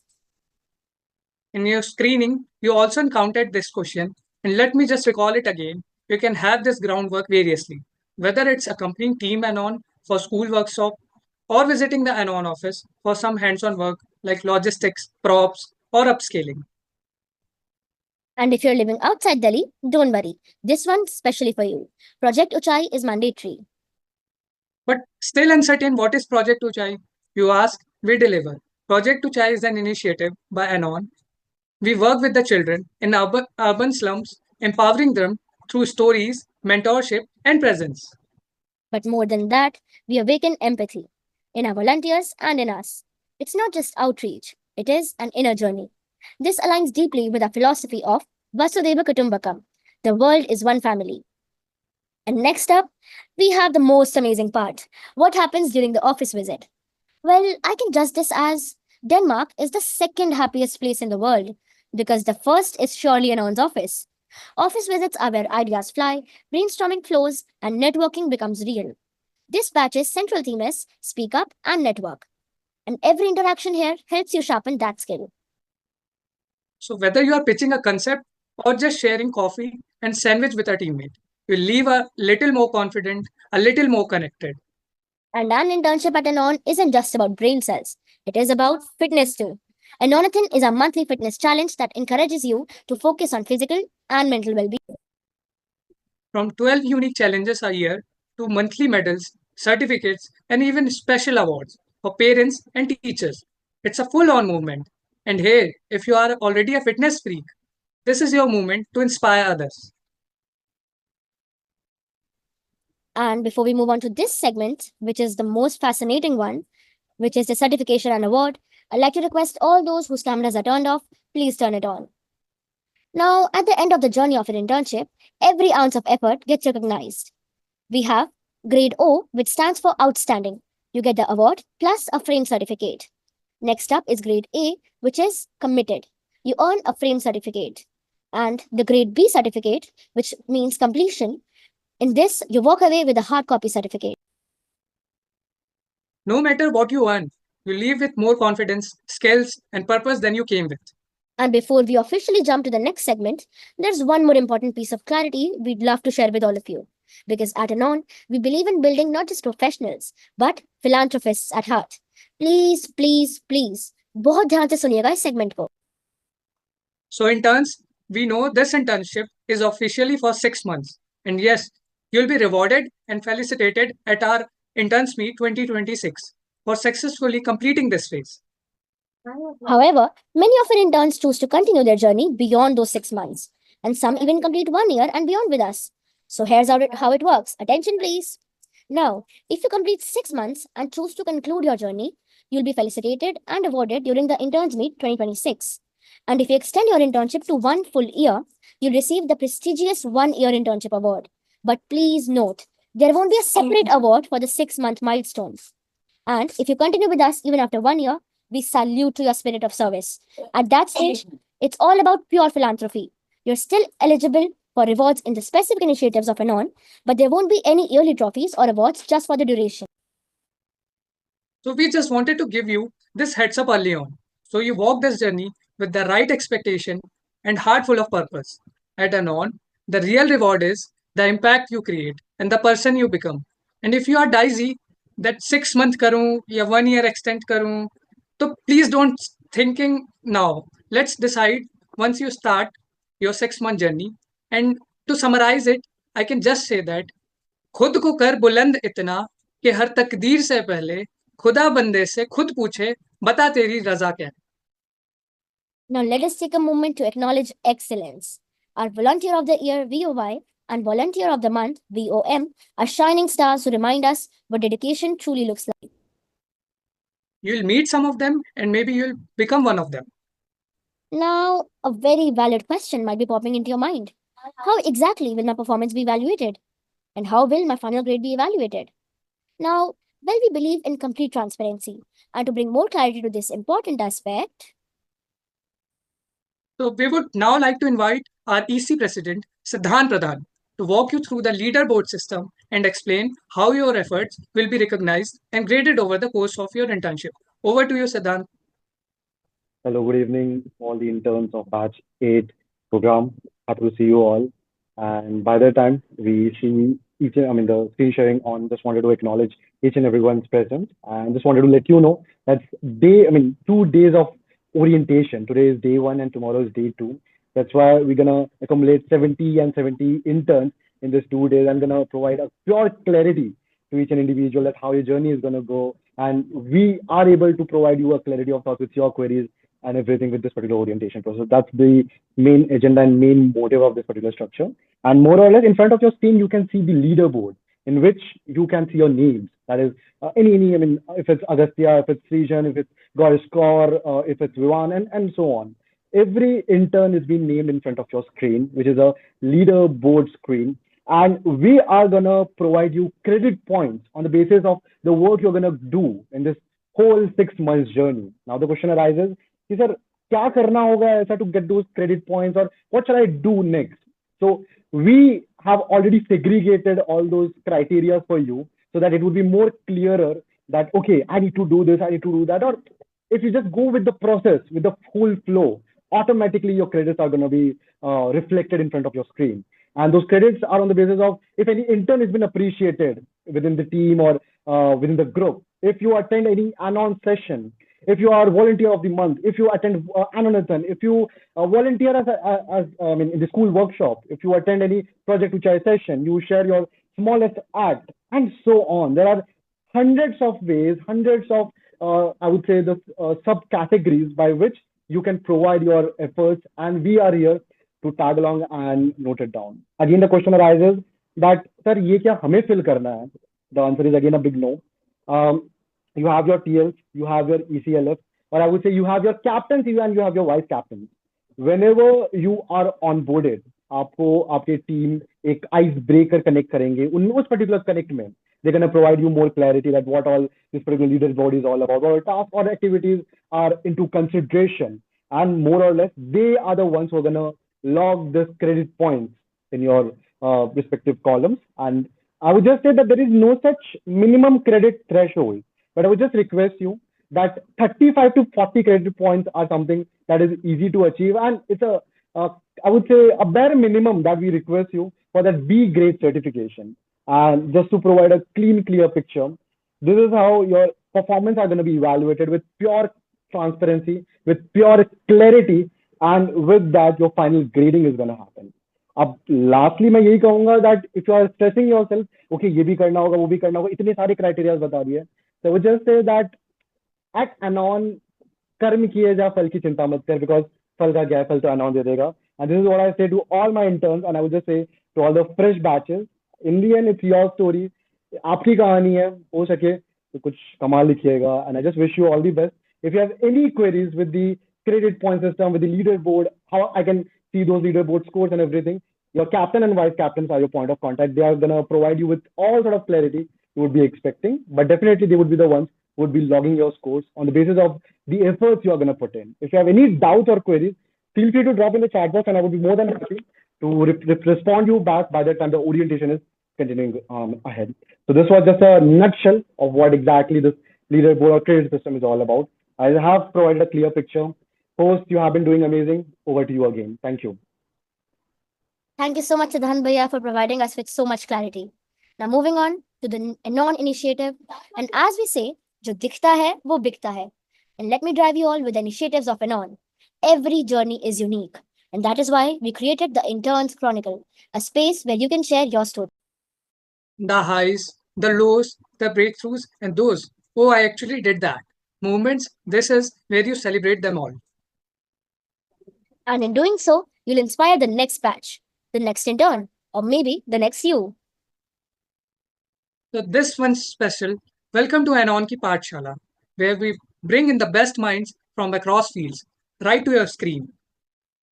In your screening, you also encountered this question, and let me just recall it again. You can have this groundwork variously, whether it's accompanying Team Anon for school workshop or visiting the Anon office for some hands-on work like logistics, props, or upscaling. And if you're living outside Delhi, don't worry. This one's specially for you. Project Uchai is mandatory. But still uncertain what is Project Uchai? You ask, we deliver. Project Uchai is an initiative by Anon. We work with the children in urban slums, empowering them through stories, mentorship, and presence. But more than that, we awaken empathy in our volunteers and in us. It's not just outreach, it is an inner journey. This aligns deeply with our philosophy of Vasudhaiva Kutumbakam. The world is one family. And next up, we have the most amazing part. What happens during the office visit? Well, I can judge this as Denmark is the second happiest place in the world because the first is surely Anon's office. Office visits are where ideas fly, brainstorming flows, and networking becomes real. This batch's central theme is speak up and network. And every interaction here helps you sharpen that skill. So whether you are pitching a concept or just sharing coffee and sandwich with a teammate, you leave a little more confident, a little more connected. And an internship at Anon isn't just about brain cells, it is about fitness too. Anonathin is a monthly fitness challenge that encourages you to focus on physical and mental well-being. From 12 unique challenges a year to monthly medals, certificates, and even special awards for parents and teachers. It's a full on movement. And hey, if you are already a fitness freak, this is your moment to inspire others. And before we move on to this segment, which is the most fascinating one, which is the certification and award, I'd like to request all those whose cameras are turned off, please turn it on. Now, at the end of the journey of an internship, every ounce of effort gets recognized. We have Grade O, which stands for Outstanding. You get the award plus a frame certificate. Next up is Grade A, which is Committed. You earn a frame certificate. And the Grade B certificate, which means completion. In this, you walk away with a hard copy certificate. No matter what you earn, you leave with more confidence, skills, and purpose than you came with. And before we officially jump to the next segment, there's one more important piece of clarity we'd love to share with all of you. Because at Anon, we believe in building not just professionals, but philanthropists at heart. Please, please, please, बहुत ध्यान से सुनिएगा इस segment को. So, interns, we know this internship is officially for 6 months. And yes, you'll be rewarded and felicitated at our Interns Meet 2026. for successfully completing this phase. However, many of our interns choose to continue their journey beyond those 6 months, and some even complete 1 year and beyond with us. So here's how it works. Attention, please. Now, if you complete 6 months and choose to conclude your journey, you'll be felicitated and awarded during the Interns Meet 2026. And if you extend your internship to 1 full year, you'll receive the prestigious 1 year internship award. But please note, there won't be a separate award for the 6 month milestones. And if you continue with us even after 1 year, we salute to your spirit of service. At that stage, it's all about pure philanthropy. You're still eligible for rewards in the specific initiatives of ANON, but there won't be any yearly trophies or awards just for the duration. So we just wanted to give you this heads up early on. So you walk this journey with the right expectation and heart full of purpose. At Anon, the real reward is the impact you create and the person you become. And if you are dicey that 6 month karu ya 1 year extend karu, so please don't thinking now. Let's decide once you start your 6 month journey. And to summarize it, I can just say that खुद को कर बुलंद इतना कि हर तकदीर से पहले खुदा बंदे से खुद पूछे बता तेरी रजा क्या है. Now let us take a moment to acknowledge excellence. Our Volunteer of the Year VOY and Volunteer of the Month VOM are shining stars who remind us what dedication truly looks like. You'll meet some of them and maybe you'll become one of them. Now, a very valid question might be popping into your mind. How exactly will my performance be evaluated? And how will my final grade be evaluated? Now, well, we believe in complete transparency. And to bring more clarity to this important aspect, So we would now like to invite our EC President, Siddhan Pradhan, to walk you through the leaderboard system and explain how your efforts will be recognized and graded over the course of your internship. Over to you, Siddhan. Hello, good evening, all the interns of Batch 8 program. Happy to see you all. And by the time we see the screen sharing on, just wanted to acknowledge each and everyone's presence and just wanted to let you know that 2 days of orientation. Today is day 1 and tomorrow is day 2. That's why we're gonna accumulate 70 and 70 interns in this 2 days. I'm gonna provide a pure clarity to each and individual that how your journey is gonna go. And we are able to provide you a clarity of thoughts with your queries and everything with this particular orientation process. That's the main agenda and main motive of this particular structure. And more or less in front of your screen, you can see the leaderboard in which you can see your names. That is if it's Agastya, if it's Srijan, if it's Gauriskor, if it's Vivan, and so on. Every intern is being named in front of your screen, which is a leaderboard screen. And we are gonna provide you credit points on the basis of the work you're gonna do in this whole 6 months journey. Now the question arises, sir, क्या करना होगा ऐसा to get those credit points, or what shall I do next? So we have already segregated all those criteria for you so that it would be more clearer that, okay, I need to do this, I need to do that. Or if you just go with the process, with the full flow, automatically your credits are going to be reflected in front of your screen. And those credits are on the basis of if any intern has been appreciated within the team or within the group. If you attend any ANON session, if you are volunteer of the month, if you attend Anonathon, if you volunteer in the school workshop, if you attend any project Uchai session, you share your smallest act, and so on. There are hundreds of ways, hundreds of I would say the subcategories by which you can provide your efforts, and we are here to tag along and note it down. Again, the question arises that, sir, ये क्या हमें fill करना है? The answer is again a big no. You have your TLs, you have your ECLF, or I would say you have your captains and you have your vice captains. Whenever you are onboarded, आपको आपके team एक ice breaker connect करेंगे. उस particular connect में they're going to provide you more clarity that what all this particular leader body is all about, what tasks or activities are into consideration, and more or less they are the ones who are going to log this credit points in your respective columns. And I would just say that there is no such minimum credit threshold. But I would just request you that 35 to 40 credit points are something that is easy to achieve. And it's I would say a bare minimum that we request you for that B grade certification. And just to provide a clear picture, this is how your performance are going to be evaluated with pure transparency, with pure clarity, and with that, your final grading is going to happen. अब lastly मैं यही कहूंगा that if you are stressing yourself, okay, ये भी करना होगा, वो भी करना होगा, इतने सारे criteria बता दिए, So I would just say that at Anon, कर्म किए जा फल की चिंता मत कर because फल का क्या है, फल तो Anon दे देगा. And this is what I say to all my interns, and I would just say to all the fresh batches, in the end it's your story. आपकी कहानी है, हो सके तो कुछ कमाल लिखिएगा. And I just wish you all the best. If you have any queries with the credit point system, with the leaderboard, how I can see those leaderboard scores and everything, your captain and vice captains are your point of contact. They are gonna provide you with all sort of clarity you would be expecting, but definitely they would be the ones who would be logging your scores on the basis of the efforts you are going to put in. If you have any doubts or queries, feel free to drop in the chat box, and I would be more than happy to respond you back by the time the orientation is continuing ahead. So this was just a nutshell of what exactly this leaderboard or credit system is all about. I have provided a clear picture. Host, you have been doing amazing. Over to you again. Thank you. Thank you so much, Siddhant Bhaiya, for providing us with so much clarity. Now, moving on to the ANON initiative. And as we say, जो दिखता है, वो बिकता है. And let me drive you all with the initiatives of ANON. Every journey is unique. And that is why we created the Interns Chronicle, a space where you can share your story. The highs, the lows, the breakthroughs, and those, oh, I actually did that. Movements, this is where you celebrate them all. And in doing so, you'll inspire the next batch, the next intern, or maybe the next you. So this one's special. Welcome to Anon Ki Pathshala, where we bring in the best minds from across fields, right to your screen.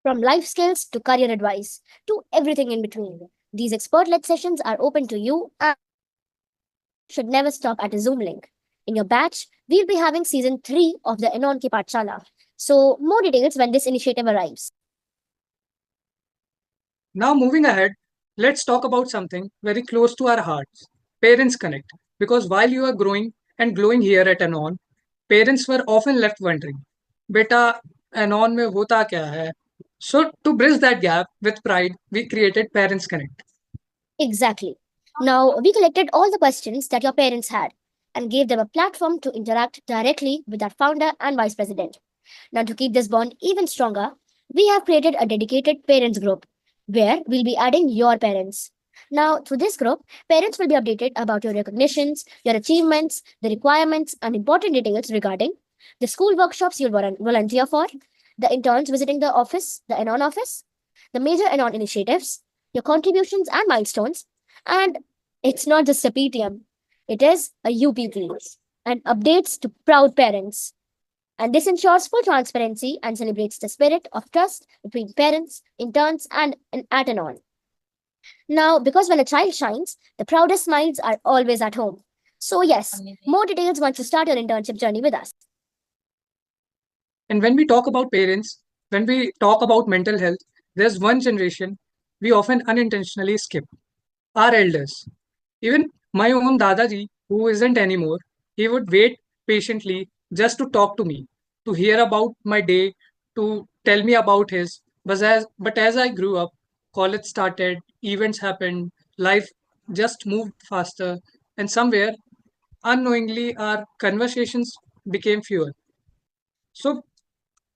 From life skills to career advice to everything in between. These expert-led sessions are open to you and should never stop at a Zoom link. In your batch, we'll be having season 3 of the Anon Ki Pathshala. So more details when this initiative arrives. Now moving ahead, let's talk about something very close to our hearts, Parents Connect. Because while you are growing and glowing here at Anon, parents were often left wondering, Beta, Anon mein hota kya hai? So to bridge that gap with pride, we created Parents Connect. Exactly. Now, we collected all the questions that your parents had and gave them a platform to interact directly with our founder and vice president. Now, to keep this bond even stronger, we have created a dedicated parents group where we'll be adding your parents. Now, through this group, parents will be updated about your recognitions, your achievements, the requirements, and important details regarding the school workshops you'll volunteer for, the interns visiting the office, the ANON office, the major ANON initiatives, your contributions and milestones. And it's not just a PTM, it is a UPP and updates to proud parents. And this ensures full transparency and celebrates the spirit of trust between parents, interns, and at ANON. Now, because when a child shines, the proudest smiles are always at home. So, yes, more details once you start your internship journey with us. And when we talk about parents, when we talk about mental health, there's one generation we often unintentionally skip, our elders. Even my own Dadaji, who isn't anymore, he would wait patiently just to talk to me, to hear about my day, to tell me about his. But as I grew up, college started, events happened, life just moved faster, and somewhere unknowingly our conversations became fewer. So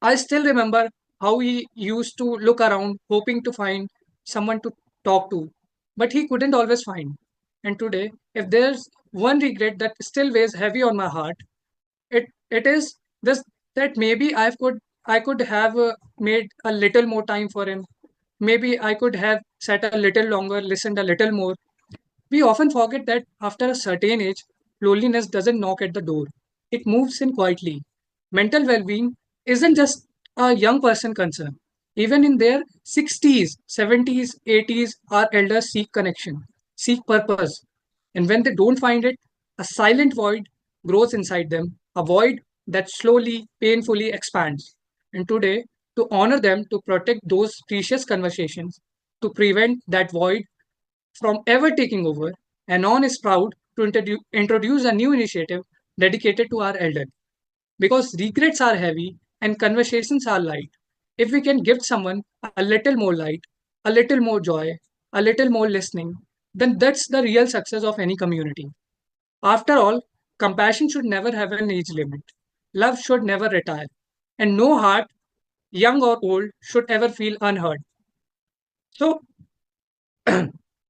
I still remember how he used to look around hoping to find someone to talk to, but he couldn't always find. And today, if there's one regret that still weighs heavy on my heart, it is this, that maybe I could have made a little more time for him. Maybe I could have sat a little longer, listened a little more. We often forget that after a certain age, loneliness doesn't knock at the door. It moves in quietly. Mental well being isn't just a young person concern. Even in their 60s, 70s, 80s, our elders seek connection, seek purpose. And when they don't find it, a silent void grows inside them, a void that slowly, painfully expands. And today, to honor them, to protect those precious conversations, to prevent that void from ever taking over, Anon is proud to introduce a new initiative dedicated to our elderly. Because regrets are heavy and conversations are light. If we can give someone a little more light, a little more joy, a little more listening, then that's the real success of any community. After all, compassion should never have an age limit. Love should never retire. And no heart, young or old, should ever feel unheard. So,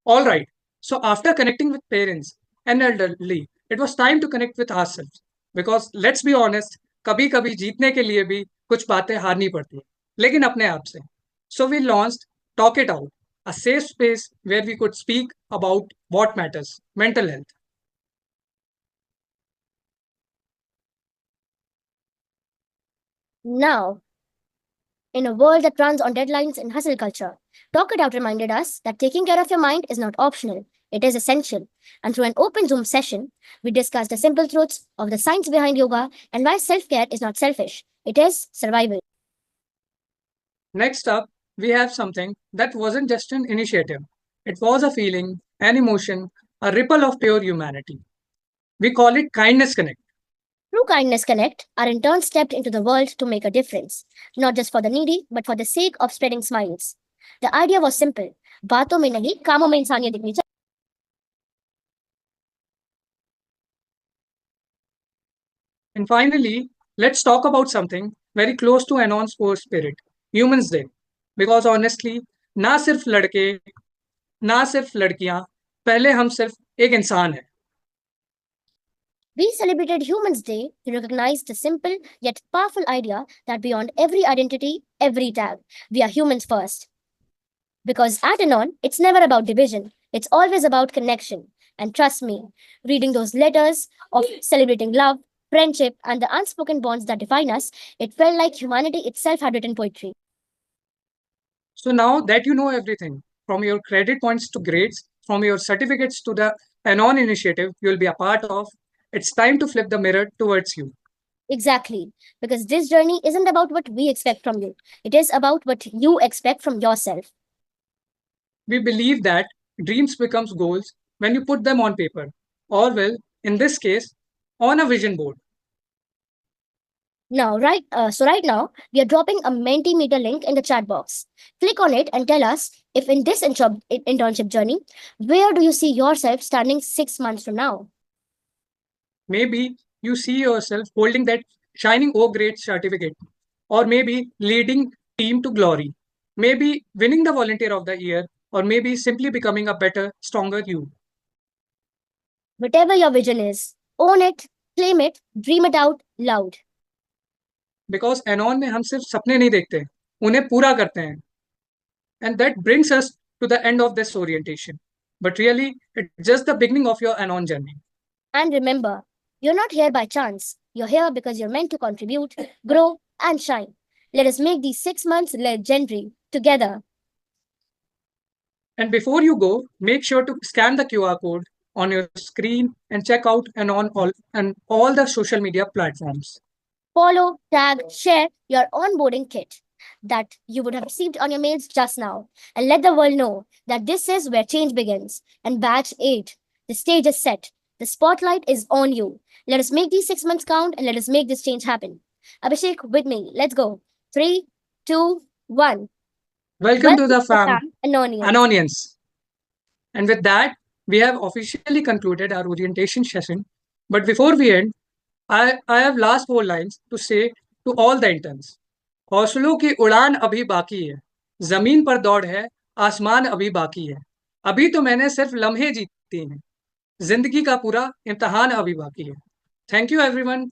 all right. So after connecting with parents and elderly, It was time to connect with ourselves. Because let's be honest, कभी कभी जीतने के लिए भी कुछ बातें हारनी पड़ती है, लेकिन अपने आप से. So we launched Talk It Out, a safe space where we could speak about what matters, mental health. Now, in a world that runs on deadlines and hustle culture, Talk It Out reminded us that taking care of your mind is not optional, it is essential. And through an open Zoom session, we discussed the simple truths of the science behind yoga and why self care is not selfish, it is survival. Next up, we have something that wasn't just an initiative. It was a feeling, an emotion, a ripple of pure humanity. We call it Kindness Connect. Through Kindness Connect, our interns stepped into the world to make a difference, not just for the needy, but for the sake of spreading smiles. The idea was simple. बातों में नहीं, कामों में इंसानियत दिखनी चाहिए. And finally, let's talk about something very close to Anon's core spirit, Humans Day. Because honestly, ना सिर्फ लड़के, ना सिर्फ लड़कियां, पहले हम सिर्फ एक इंसान हैं. We celebrated Humans Day to recognize the simple yet powerful idea that beyond every identity, every tag, we are humans first. Because at Anon, it's never about division, it's always about connection. And trust me, reading those letters of celebrating love, friendship, and the unspoken bonds that define us, it felt like humanity itself had written poetry. So now that you know everything, from your credit points to grades, from your certificates to the Anon initiative you'll be a part of, it's time to flip the mirror towards you. Exactly. Because this journey isn't about what we expect from you, it is about what you expect from yourself. We believe that dreams becomes goals when you put them on paper, or well, in this case, on a vision board. Now, right now, we are dropping a Mentimeter link in the chat box. Click on it and tell us if in this internship journey, where do you see yourself standing 6 months from now? Maybe you see yourself holding that shining O grade certificate, or maybe leading team to glory, maybe winning the volunteer of the year, or maybe simply becoming a better, stronger you. Whatever your vision is, own it, claim it, dream it out loud. Because Anon में हम सिर्फ सपने नहीं देखते, उन्हें पूरा करते हैं. And that brings us to the end of this orientation. But really, it's just the beginning of your Anon journey. And remember, you're not here by chance. You're here because you're meant to contribute, grow, and shine. Let us make these 6 months legendary together. And before you go, make sure to scan the QR code on your screen and check out all the social media platforms. Follow, tag, share your onboarding kit that you would have received on your mails just now. And let the world know that this is where change begins. And batch 8, the stage is set. The spotlight is on you. Let us make these 6 months count and let us make this change happen. Abhishek, with me. Let's go. 3, 2, 1. Welcome to the Anonians. Anonians. And with that, we have officially concluded our orientation session. But before we end, I have last 4 lines to say to all the interns. हौसलों की उड़ान अभी बाकी है, जमीन पर दौड़ है, आसमान अभी बाकी है. अभी तो मैंने सिर्फ लम्हे जीते हैं, जिंदगी का पूरा इम्तहान अभी बाकी है. Thank you everyone